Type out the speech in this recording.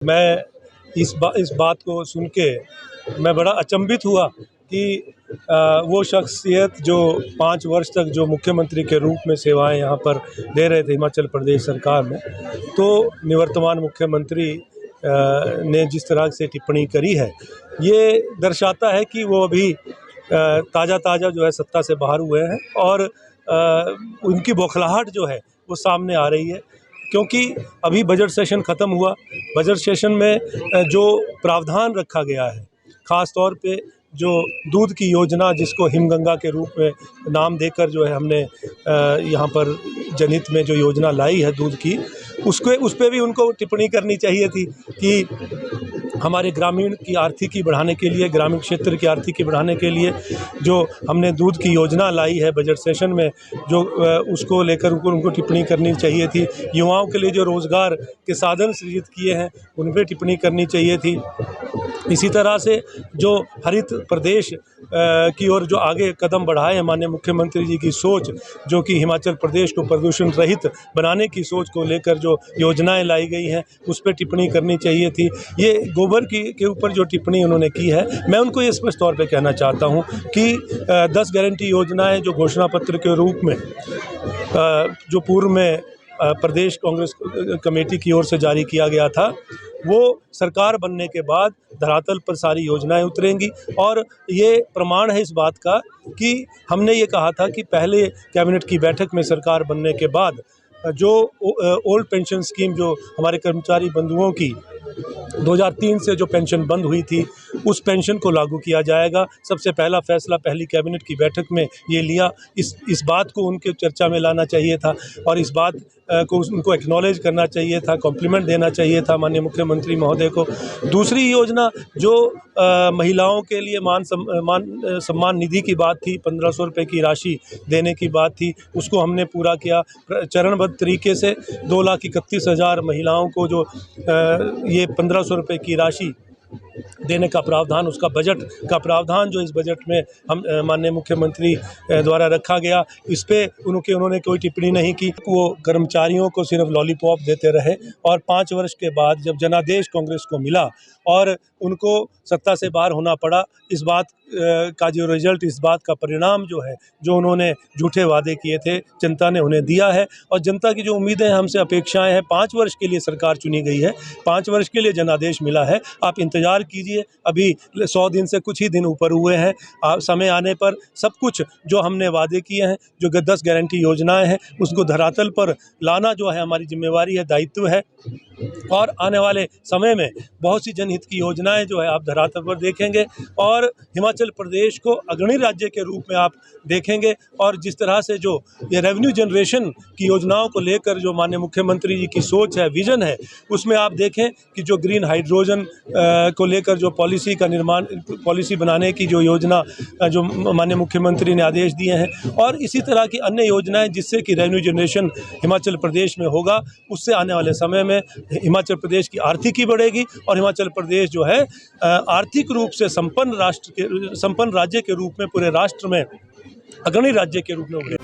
मैं इस बात को सुन के मैं बड़ा अचंभित हुआ कि वो शख्सियत जो 5 वर्ष तक जो मुख्यमंत्री के रूप में सेवाएं यहाँ पर दे रहे थे हिमाचल प्रदेश सरकार में, तो निवर्तमान मुख्यमंत्री ने जिस तरह से टिप्पणी करी है, ये दर्शाता है कि वो अभी ताज़ा जो है सत्ता से बाहर हुए हैं और उनकी बौखलाहट जो है वो सामने आ रही है। क्योंकि अभी बजट सेशन ख़त्म हुआ। बजट सेशन में जो प्रावधान रखा गया है, ख़ास तौर पे जो दूध की योजना, जिसको हिमगंगा के रूप में नाम देकर जो है हमने यहाँ पर जनहित में जो योजना लाई है दूध की, उस पे भी उनको टिप्पणी करनी चाहिए थी कि हमारे ग्रामीण की आर्थिकी बढ़ाने के लिए, ग्रामीण क्षेत्र की आर्थिकी बढ़ाने के लिए जो हमने दूध की योजना लाई है बजट सेशन में, जो उसको लेकर उनको टिप्पणी करनी चाहिए थी। युवाओं के लिए जो रोज़गार के साधन सृजित किए हैं, उन पर टिप्पणी करनी चाहिए थी। इसी तरह से जो हरित प्रदेश की ओर जो आगे कदम बढ़ाए हैं माननीय मुख्यमंत्री जी की सोच, जो कि हिमाचल प्रदेश को प्रदूषण रहित बनाने की सोच को लेकर जो योजनाएं लाई गई हैं, उस पर टिप्पणी करनी चाहिए थी। ये गोबर के ऊपर जो टिप्पणी उन्होंने की है, मैं उनको ये स्पष्ट तौर पे कहना चाहता हूँ कि 10 गारंटी योजनाएं जो घोषणा पत्र के रूप में जो पूर्व में प्रदेश कांग्रेस कमेटी की ओर से जारी किया गया था, वो सरकार बनने के बाद धरातल पर सारी योजनाएं उतरेंगी। और ये प्रमाण है इस बात का कि हमने ये कहा था कि पहले कैबिनेट की बैठक में सरकार बनने के बाद जो ओल्ड पेंशन स्कीम, जो हमारे कर्मचारी बंधुओं की 2003 से जो पेंशन बंद हुई थी, उस पेंशन को लागू किया जाएगा। सबसे पहला फैसला पहली कैबिनेट की बैठक में ये लिया। इस बात को उनके चर्चा में लाना चाहिए था और इस बात को उनको एक्नॉलेज करना चाहिए था, कॉम्प्लीमेंट देना चाहिए था माननीय मुख्यमंत्री महोदय को। दूसरी योजना जो महिलाओं के लिए मान सम्मान निधि की बात थी, 1500 रुपये की राशि देने की बात थी, उसको हमने पूरा किया चरणबद्ध तरीके से। 2,31,000 महिलाओं को जो ये 1500 रुपये की राशि देने का प्रावधान, उसका बजट का प्रावधान जो इस बजट में हम माननीय मुख्यमंत्री द्वारा रखा गया, इस पे उन्होंने कोई टिप्पणी नहीं की। वो कर्मचारियों को सिर्फ लॉलीपॉप देते रहे और 5 वर्ष के बाद जब जनादेश कांग्रेस को मिला और उनको सत्ता से बाहर होना पड़ा, इस बात का जो रिजल्ट, इस बात का परिणाम जो है, जो उन्होंने झूठे वादे किए थे, जनता ने उन्हें दिया है। और जनता की जो उम्मीदें हमसे अपेक्षाएं हैं, 5 वर्ष के लिए सरकार चुनी गई है, 5 वर्ष के लिए जनादेश मिला है। आप इंतजार कीजिए, अभी 100 दिन से कुछ ही दिन ऊपर हुए हैं। समय आने पर सब कुछ जो हमने वादे किए हैं, जो 10 गारंटी योजनाएं हैं, उसको धरातल पर लाना जो है हमारी जिम्मेवारी है, दायित्व है। और आने वाले समय में बहुत सी जनहित की योजनाएं जो है आप धरातल पर देखेंगे और हिमाचल प्रदेश को अग्रणी राज्य के रूप में आप देखेंगे। और जिस तरह से जो ये रेवेन्यू जनरेशन की योजनाओं को लेकर जो माननीय मुख्यमंत्री जी की सोच है, विजन है, उसमें आप देखें कि जो ग्रीन हाइड्रोजन को लेकर जो पॉलिसी बनाने की जो योजना जो माननीय मुख्यमंत्री ने आदेश दिए हैं, और इसी तरह की अन्य योजनाएं जिससे कि रेवेन्यू जनरेशन हिमाचल प्रदेश में होगा, उससे आने वाले समय में हिमाचल प्रदेश की आर्थिकी बढ़ेगी और हिमाचल प्रदेश जो है आर्थिक रूप से संपन्न राज्य के रूप में पूरे राष्ट्र में अग्रणी राज्य के रूप में उभरेगा।